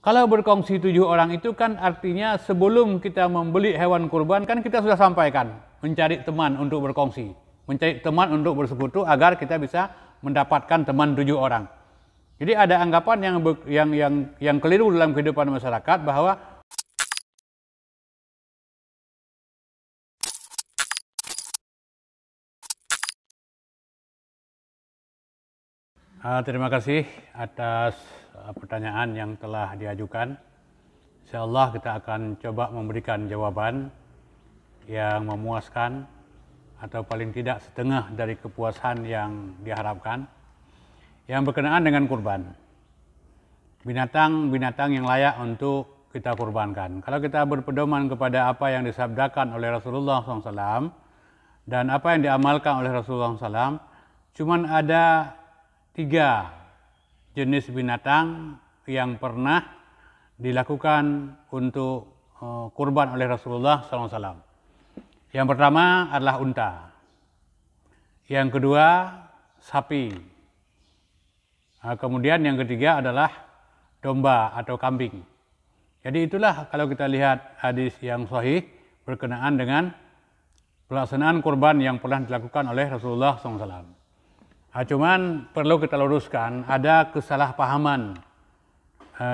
Kalau berkongsi 7 orang itu kan artinya sebelum kita membeli hewan kurban kan kita sudah sampaikan mencari teman untuk berkongsi, mencari teman untuk bersekutu agar kita bisa mendapatkan teman 7 orang. Jadi ada anggapan yang keliru dalam kehidupan masyarakat bahwa terima kasih atas pertanyaan yang telah diajukan. Insyaallah kita akan coba memberikan jawaban yang memuaskan atau paling tidak setengah dari kepuasan yang diharapkan. Yang berkenaan dengan kurban, binatang-binatang yang layak untuk kita kurbankan. Kalau kita berpedoman kepada apa yang disabdakan oleh Rasulullah SAW dan apa yang diamalkan oleh Rasulullah SAW, cuman ada 3 jenis binatang yang pernah dilakukan untuk kurban oleh Rasulullah SAW. Yang pertama adalah unta, yang kedua sapi, kemudian yang ketiga adalah domba atau kambing. Jadi itulah kalau kita lihat hadis yang sahih berkenaan dengan pelaksanaan kurban yang pernah dilakukan oleh Rasulullah SAW. Cuman perlu kita luruskan, ada kesalahpahaman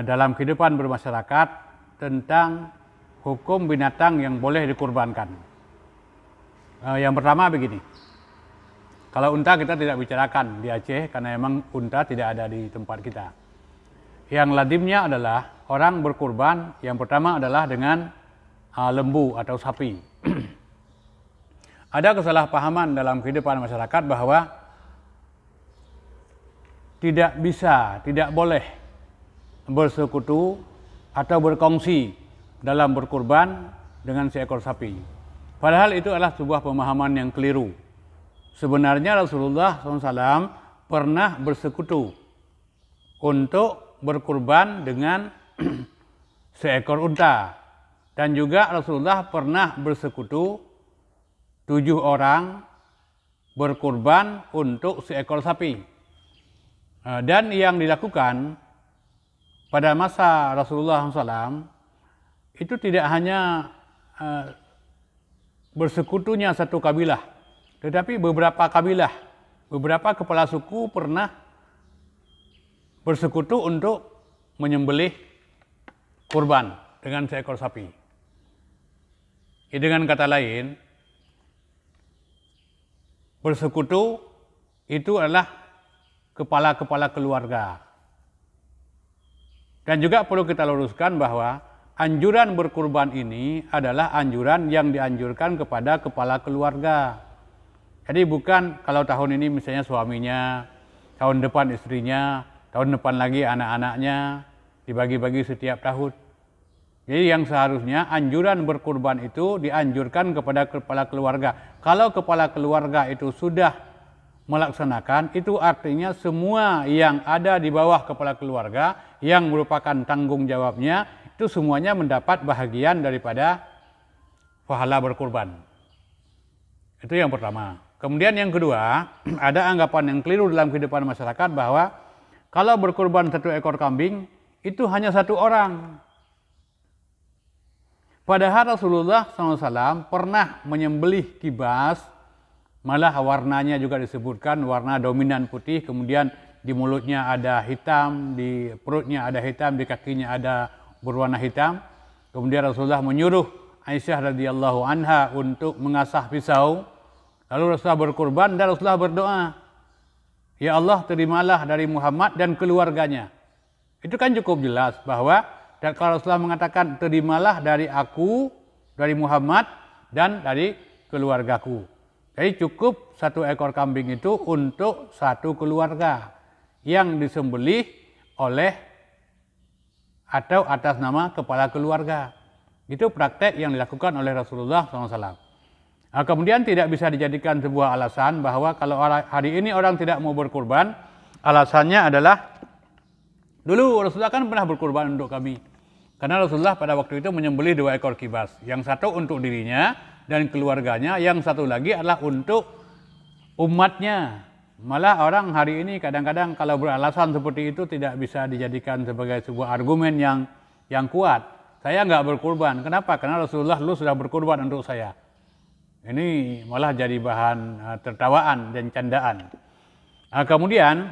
dalam kehidupan bermasyarakat tentang hukum binatang yang boleh dikurbankan. Yang pertama begini, kalau unta kita tidak bicarakan di Aceh karena memang unta tidak ada di tempat kita. Yang lazimnya adalah orang berkurban yang pertama adalah dengan lembu atau sapi. Ada kesalahpahaman dalam kehidupan masyarakat bahwa tidak boleh bersekutu atau berkongsi dalam berkurban dengan seekor sapi. Padahal itu adalah sebuah pemahaman yang keliru. Sebenarnya Rasulullah SAW pernah bersekutu untuk berkurban dengan seekor unta. Dan juga Rasulullah pernah bersekutu 7 orang berkurban untuk seekor sapi. Dan yang dilakukan pada masa Rasulullah SAW itu tidak hanya bersekutunya satu kabilah, tetapi beberapa kabilah, beberapa kepala suku pernah bersekutu untuk menyembelih kurban dengan seekor sapi. Dengan kata lain, bersekutu itu adalah kepala-kepala keluarga. Dan juga perlu kita luruskan bahwa anjuran berkurban ini adalah anjuran yang dianjurkan kepada kepala keluarga. Jadi bukan kalau tahun ini misalnya suaminya, tahun depan istrinya, tahun depan lagi anak-anaknya, dibagi-bagi setiap tahun. Jadi yang seharusnya anjuran berkurban itu dianjurkan kepada kepala keluarga. Kalau kepala keluarga itu sudah melaksanakan, itu artinya semua yang ada di bawah kepala keluarga yang merupakan tanggung jawabnya, itu semuanya mendapat bahagian daripada pahala berkurban. Itu yang pertama. Kemudian yang kedua, ada anggapan yang keliru dalam kehidupan masyarakat bahwa kalau berkurban 1 ekor kambing, itu hanya 1 orang. Padahal Rasulullah SAW pernah menyembelih kibas, malah warnanya juga disebutkan warna dominan putih, kemudian di mulutnya ada hitam, di perutnya ada hitam, di kakinya ada berwarna hitam. Kemudian Rasulullah menyuruh Aisyah radhiyallahu anha untuk mengasah pisau. Lalu Rasulullah berkurban dan Rasulullah berdoa, "Ya Allah, terimalah dari Muhammad dan keluarganya." Itu kan cukup jelas bahwa kalau Rasulullah mengatakan, "Terimalah dari aku, dari Muhammad dan dari keluargaku." Jadi cukup 1 ekor kambing itu untuk 1 keluarga yang disembelih oleh atau atas nama kepala keluarga. Itu praktek yang dilakukan oleh Rasulullah SAW. Kemudian tidak bisa dijadikan sebuah alasan bahwa kalau hari ini orang tidak mau berkurban, alasannya adalah dulu Rasulullah kan pernah berkurban untuk kami. Karena Rasulullah pada waktu itu menyembelih 2 ekor kibas. Yang satu untuk dirinya dan keluarganya, yang satu lagi adalah untuk umatnya. Malah orang hari ini kadang-kadang kalau beralasan seperti itu tidak bisa dijadikan sebagai sebuah argumen yang yang kuat. Saya nggak berkurban. Kenapa? Karena Rasulullah lu sudah berkurban untuk saya. Ini malah jadi bahan tertawaan dan candaan. Kemudian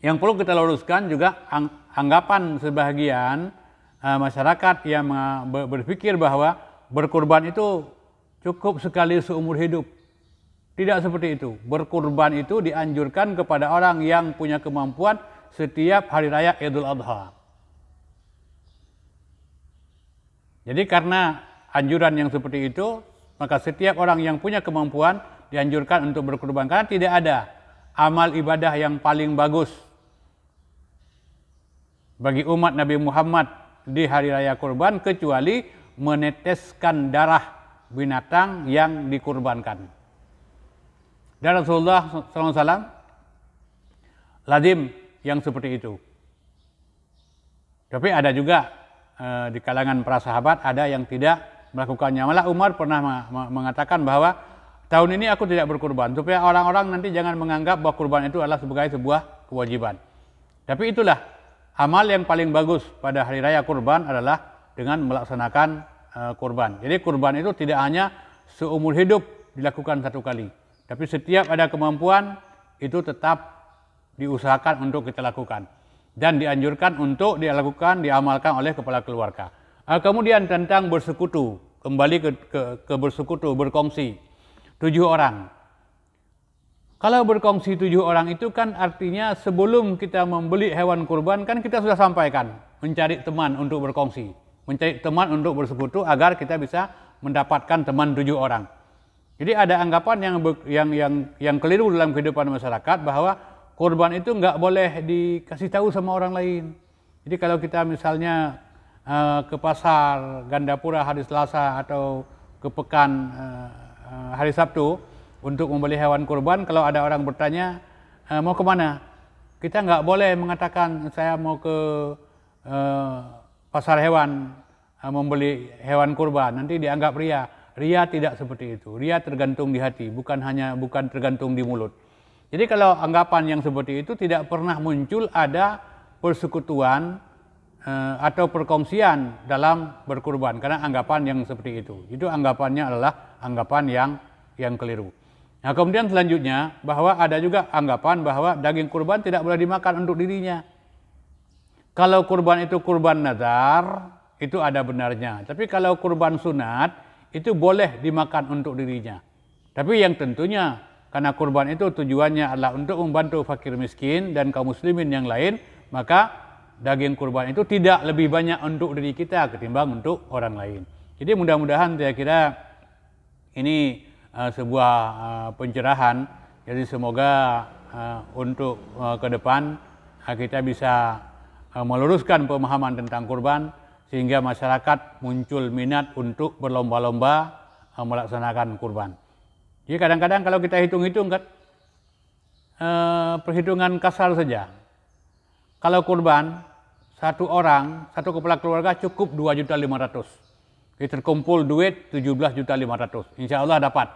yang perlu kita luruskan juga anggapan sebagian masyarakat yang berpikir bahwa berkurban itu cukup sekali seumur hidup. Tidak seperti itu. Berkurban itu dianjurkan kepada orang yang punya kemampuan setiap hari raya Idul Adha. Jadi karena anjuran yang seperti itu, maka setiap orang yang punya kemampuan dianjurkan untuk berkurban. Karena tidak ada amal ibadah yang paling bagus bagi umat Nabi Muhammad di hari raya kurban kecuali meneteskan darah binatang yang dikurbankan. Dan Rasulullah SAW lazim yang seperti itu. Tapi ada juga di kalangan para sahabat ada yang tidak melakukannya. Malah Umar pernah mengatakan bahwa tahun ini aku tidak berkurban supaya orang-orang nanti jangan menganggap bahwa kurban itu adalah sebagai sebuah kewajiban. Tapi itulah amal yang paling bagus pada hari raya kurban adalah dengan melaksanakan kurban. Jadi kurban itu tidak hanya seumur hidup dilakukan satu kali, tapi setiap ada kemampuan itu tetap diusahakan untuk kita lakukan. Dan dianjurkan untuk dilakukan, diamalkan oleh kepala keluarga. Kemudian tentang bersekutu, kembali ke bersekutu, berkongsi 7 orang. Kalau berkongsi 7 orang itu kan artinya sebelum kita membeli hewan kurban kan kita sudah sampaikan mencari teman untuk berkongsi, mencari teman untuk bersekutu agar kita bisa mendapatkan teman 7 orang. Jadi ada anggapan yang keliru dalam kehidupan masyarakat bahwa kurban itu nggak boleh dikasih tahu sama orang lain. Jadi kalau kita misalnya ke pasar Gandapura hari Selasa atau ke Pekan hari Sabtu untuk membeli hewan kurban, kalau ada orang bertanya mau kemana, kita nggak boleh mengatakan saya mau ke pasar hewan membeli hewan kurban, nanti dianggap ria. Ria tidak seperti itu. Ria tergantung di hati, bukan tergantung di mulut. Jadi kalau anggapan yang seperti itu tidak pernah muncul ada persekutuan atau perkongsian dalam berkurban karena anggapan yang seperti itu. Itu anggapannya adalah anggapan yang keliru. Nah, kemudian selanjutnya bahwa ada juga anggapan bahwa daging kurban tidak boleh dimakan untuk dirinya. Kalau kurban itu kurban nazar, itu ada benarnya. Tapi kalau kurban sunat itu boleh dimakan untuk dirinya. Tapi yang tentunya karena kurban itu tujuannya adalah untuk membantu fakir miskin dan kaum muslimin yang lain, maka daging kurban itu tidak lebih banyak untuk diri kita ketimbang untuk orang lain. Jadi mudah-mudahan saya kira ini sebuah pencerahan. Jadi semoga untuk ke depan kita bisa meluruskan pemahaman tentang kurban sehingga masyarakat muncul minat untuk berlomba-lomba melaksanakan kurban. Jadi kadang-kadang kalau kita hitung-hitung kan, perhitungan kasar saja. Kalau kurban, satu orang, satu kepala keluarga cukup 2.500.000. Jadi terkumpul duit 17.500.000. Insya Allah dapat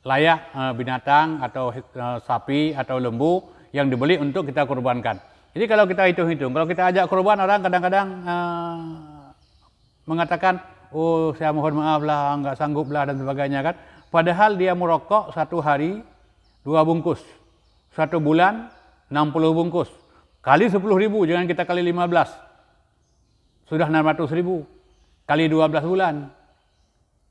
layak binatang atau sapi atau lembu yang dibeli untuk kita kurbankan. Jadi kalau kita hitung-hitung, kalau kita ajak kurban, orang kadang-kadang mengatakan, oh saya mohon maaf lah, nggak sanggup lah dan sebagainya kan. Padahal dia merokok 1 hari 2 bungkus, 1 bulan 60 bungkus, kali 10.000, jangan kita kali 15, sudah 600.000, kali 12 bulan,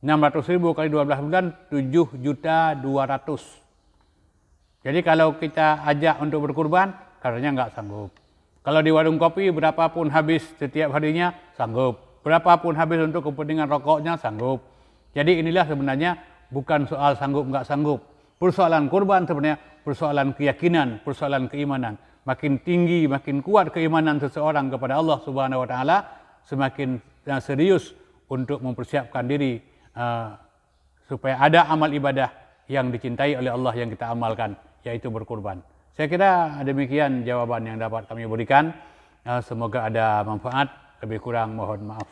600.000 kali 12 bulan 7.200.000. Jadi kalau kita ajak untuk berkurban, katanya nggak sanggup. Kalau di warung kopi berapapun habis setiap harinya sanggup, berapapun habis untuk kepentingan rokoknya sanggup. Jadi inilah sebenarnya bukan soal sanggup nggak sanggup. Persoalan kurban sebenarnya persoalan keyakinan, persoalan keimanan. Makin tinggi, makin kuat keimanan seseorang kepada Allah Subhanahu wa taala, semakin serius untuk mempersiapkan diri supaya ada amal ibadah yang dicintai oleh Allah yang kita amalkan, yaitu berkurban. Saya kira demikian jawaban yang dapat kami berikan. Semoga ada manfaat, lebih kurang mohon maaf.